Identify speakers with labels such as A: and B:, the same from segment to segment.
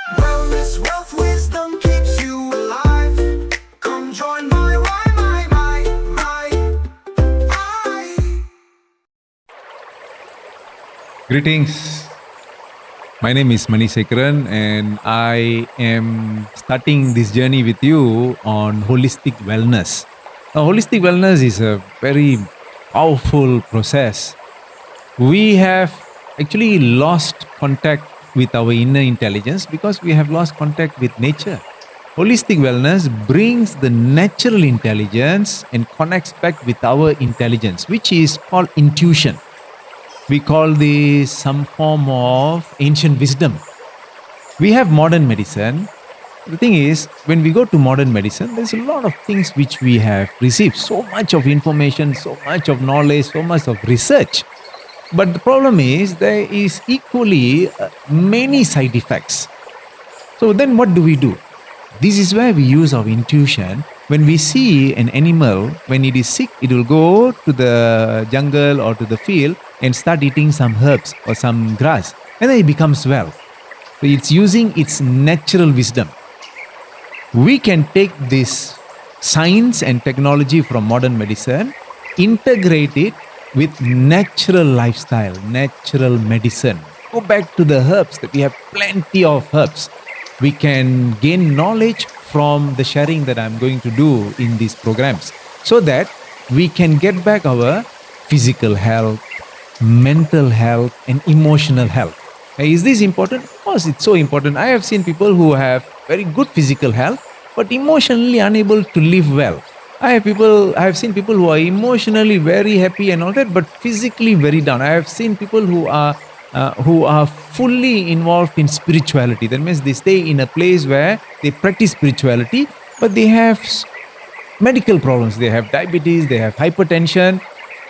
A: Wellness, wealth, wisdom keeps you alive. Come join my.
B: Greetings. My name is Manisekaran, and I am starting this journey with you on holistic wellness. Now, holistic wellness is a very powerful process. We have actually lost contact with our inner intelligence because we have lost contact with nature. Holistic wellness brings the natural intelligence and connects back with our intelligence, which is called intuition. We call this some form of ancient wisdom. We have modern medicine. The thing is, when we go to modern medicine, there's a lot of things which we have received. So much of information, so much of knowledge, so much of research. But the problem is, there is equally many side effects. So then what do? This is where we use our intuition. When we see an animal, when it is sick, it will go to the jungle or to the field and start eating some herbs or some grass, and then it becomes well. So it's using its natural wisdom. We can take this science and technology from modern medicine, integrate it with natural lifestyle, natural medicine. Go back to the herbs, that we have plenty of herbs. We can gain knowledge from the sharing that I'm going to do in these programs, so that we can get back our physical health, mental health, and emotional health. Now, is this important? Of course, it's so important. I have seen people who have very good physical health, but emotionally unable to live well. I have seen people who are emotionally very happy and all that, but physically very down. I have seen people who are fully involved in spirituality. That means they stay in a place where they practice spirituality, but they have medical problems. They have diabetes, they have hypertension.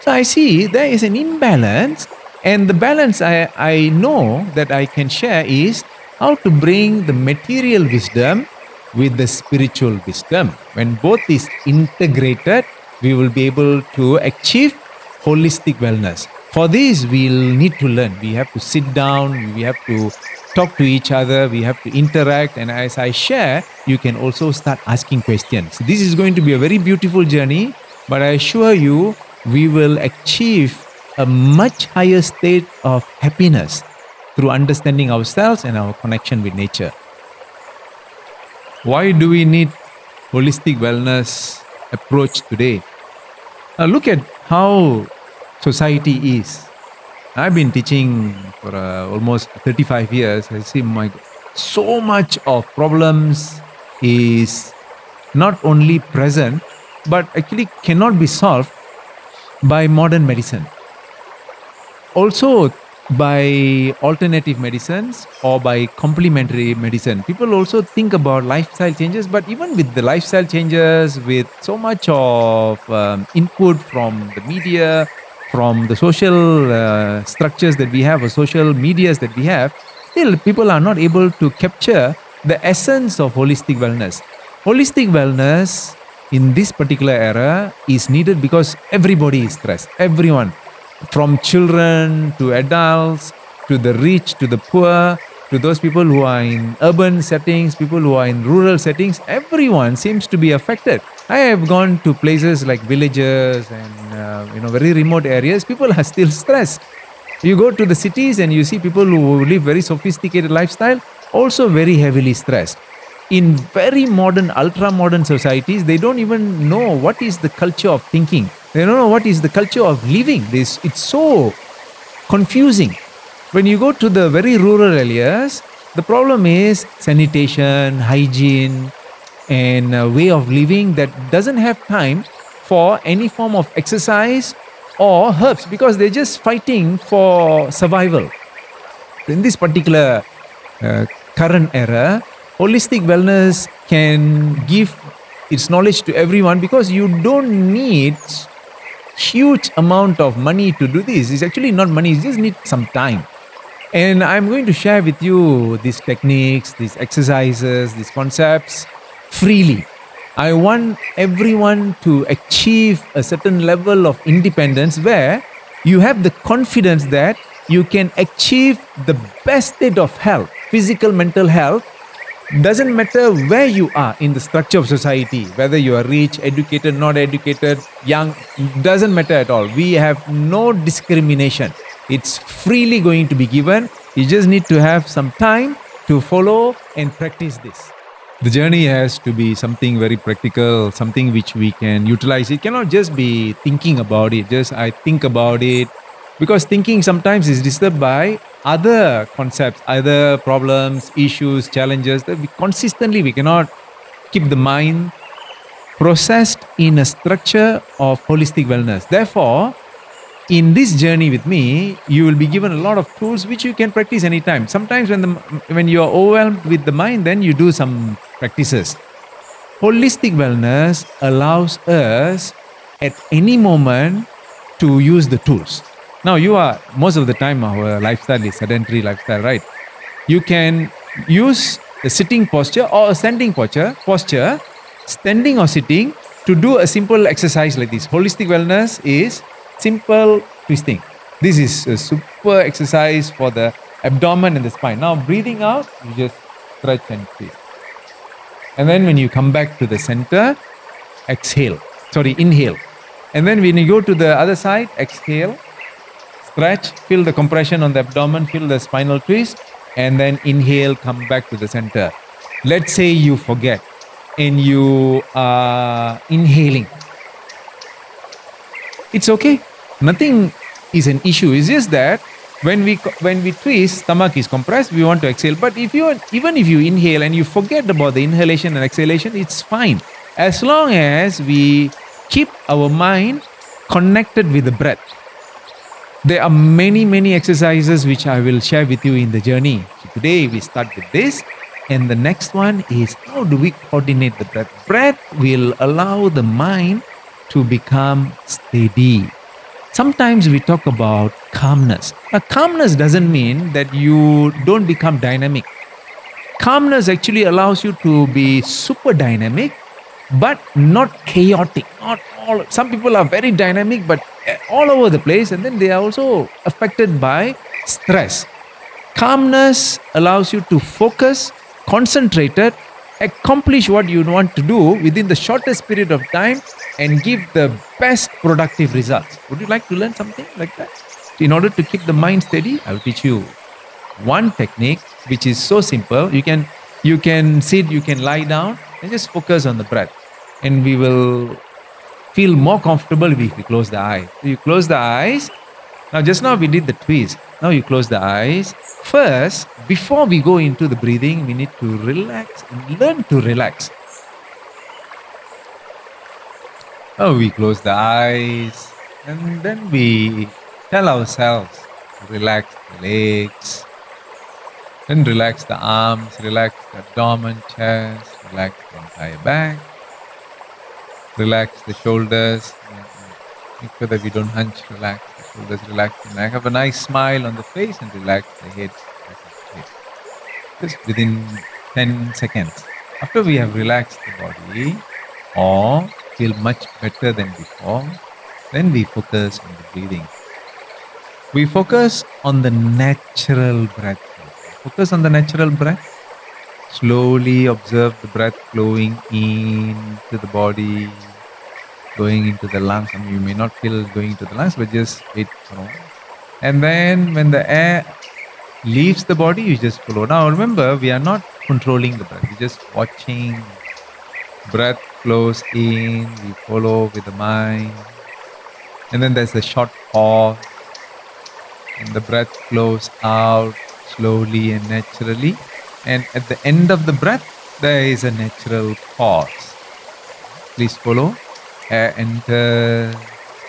B: So I see there is an imbalance, and the balance I know that I can share is how to bring the material wisdom with the spiritual wisdom. When both is integrated, we will be able to achieve holistic wellness. For this, we'll need to learn. We have to sit down, we have to talk to each other, we have to interact, and as I share, you can also start asking questions. This is going to be a very beautiful journey, but I assure you, we will achieve a much higher state of happiness through understanding ourselves and our connection with nature. Why do we need holistic wellness approach today? Now look at how society is. I've been teaching for almost 35 years. I see so much of problems is not only present, but actually cannot be solved by modern medicine. Also by alternative medicines or by complementary medicine. People also think about lifestyle changes, but even with the lifestyle changes, with so much of input from the media, from the social structures that we have, or social medias that we have, still people are not able to capture the essence of holistic wellness. Holistic wellness in this particular era is needed because everybody is stressed. Everyone, from children to adults, to the rich, to the poor, to those people who are in urban settings, people who are in rural settings, everyone seems to be affected. I have gone to places like villages and very remote areas. People are still stressed. You go to the cities and you see people who live very sophisticated lifestyle, also very heavily stressed. In very modern, ultra-modern societies, they don't even know what is the culture of thinking. They don't know what is the culture of living. It's so confusing. When you go to the very rural areas, the problem is sanitation, hygiene, and a way of living that doesn't have time for any form of exercise or herbs, because they're just fighting for survival. In this particular current era, holistic wellness can give its knowledge to everyone, because you don't need huge amount of money to do this. It's actually not money, you just need some time. And I'm going to share with you these techniques, these exercises, these concepts freely. I want everyone to achieve a certain level of independence where you have the confidence that you can achieve the best state of health, physical, mental health, Doesn't matter where you are in the structure of society, whether you are rich, educated, not educated, young, doesn't matter at all. We have no discrimination. It's freely going to be given. You just need to have some time to follow and practice this. The journey has to be something very practical, something which we can utilize. It cannot just be thinking about it, just I think about it, because thinking sometimes is disturbed by other concepts, other problems, issues, challenges that we cannot keep the mind processed in a structure of holistic wellness. Therefore, in this journey with me, you will be given a lot of tools which you can practice anytime. Sometimes when you are overwhelmed with the mind, then you do some practices. Holistic wellness allows us at any moment to use the tools. Now, most of the time, our lifestyle is sedentary lifestyle, right? You can use the sitting posture or a standing posture, standing or sitting, to do a simple exercise like this. Holistic wellness is simple twisting. This is a super exercise for the abdomen and the spine. Now, breathing out, you just stretch and twist. And then when you come back to the center, inhale. And then when you go to the other side, exhale, stretch, feel the compression on the abdomen, feel the spinal twist, and then inhale, come back to the center. Let's say you forget and you are inhaling. It's okay. Nothing is an issue. It's just that when we twist, stomach is compressed, we want to exhale. But even if you inhale and you forget about the inhalation and exhalation, it's fine. As long as we keep our mind connected with the breath. There are many exercises which I will share with you in the journey. So today we start with this, and the next one is how do we coordinate the breath? Breath will allow the mind to become steady. Sometimes we talk about calmness. Now, calmness doesn't mean that you don't become dynamic. Calmness actually allows you to be super dynamic, but not chaotic. Not all. Some people are very dynamic, but all over the place, and then they are also affected by stress. Calmness allows you to focus, concentrated, accomplish what you want to do within the shortest period of time and give the best productive results. Would you like to learn something like that? In order to keep the mind steady, I will teach you one technique which is so simple. You can sit, you can lie down and just focus on the breath. And we will feel more comfortable if we close the eyes. So you close the eyes. Now just now we did the twist. Now you close the eyes. First, before we go into the breathing, we need to relax and learn to relax. Now we close the eyes and then we tell ourselves to relax the legs. Then relax the arms, relax the abdomen, chest, relax the entire back. Relax the shoulders. Make sure that we don't hunch. Relax the shoulders, relax the neck. Have a nice smile on the face and relax the head. Just within 10 seconds. After we have relaxed the body or feel much better than before, then we focus on the breathing. We focus on the natural breath. Focus on the natural breath. Slowly observe the breath flowing into the body, going into the lungs. I mean, you may not feel going into the lungs, but just wait for a moment. And then when the air leaves the body, you just follow. Now remember, we are not controlling the breath. We're just watching. Breath flows in, we follow with the mind. And then there's a short pause. And the breath flows out slowly and naturally. And at the end of the breath, there is a natural pause. Please follow. Air enters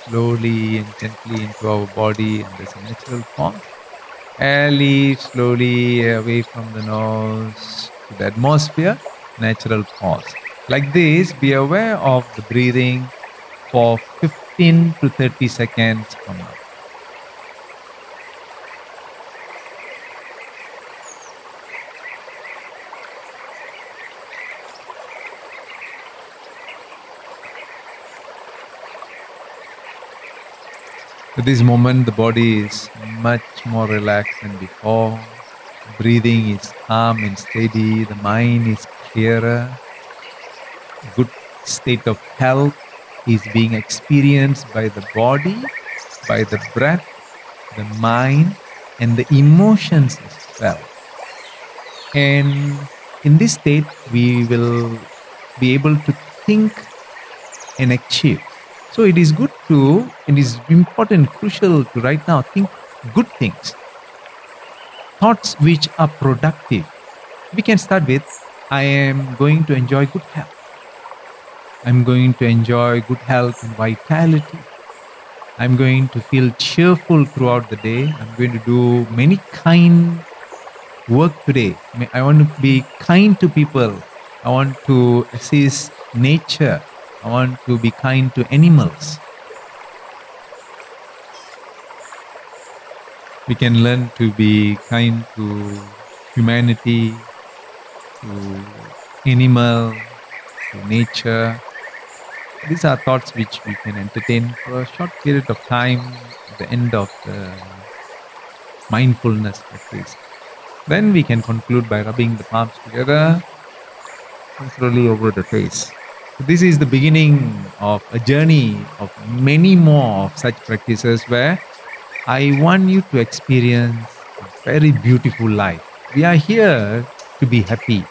B: slowly and gently into our body, and there's a natural pause. Air leaves slowly away from the nose to the atmosphere, natural pause. Like this, be aware of the breathing for 15 to 30 seconds from now. At this moment, the body is much more relaxed than before. Breathing is calm and steady. The mind is clearer. Good state of health is being experienced by the body, by the breath, the mind, and the emotions as well. And in this state, we will be able to think and achieve. So it is good to, it is important, crucial to right now think good things, thoughts which are productive. We can start with, I am going to enjoy good health. I'm going to enjoy good health and vitality. I'm going to feel cheerful throughout the day. I'm going to do many kind work today. I want to be kind to people. I want to assist nature. I want to be kind to animals. We can learn to be kind to humanity, to animal, to nature. These are thoughts which we can entertain for a short period of time at the end of the mindfulness practice. Then we can conclude by rubbing the palms together and slowly over the face. So this is the beginning of a journey of many more of such practices where I want you to experience a very beautiful life. We are here to be happy.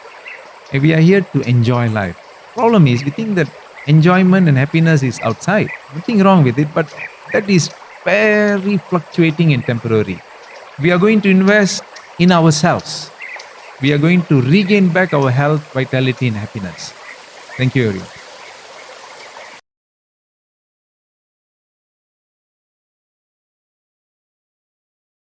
B: And we are here to enjoy life. Problem is, we think that enjoyment and happiness is outside. Nothing wrong with it, but that is very fluctuating and temporary. We are going to invest in ourselves. We are going to regain back our health, vitality, and happiness. Thank you, everyone.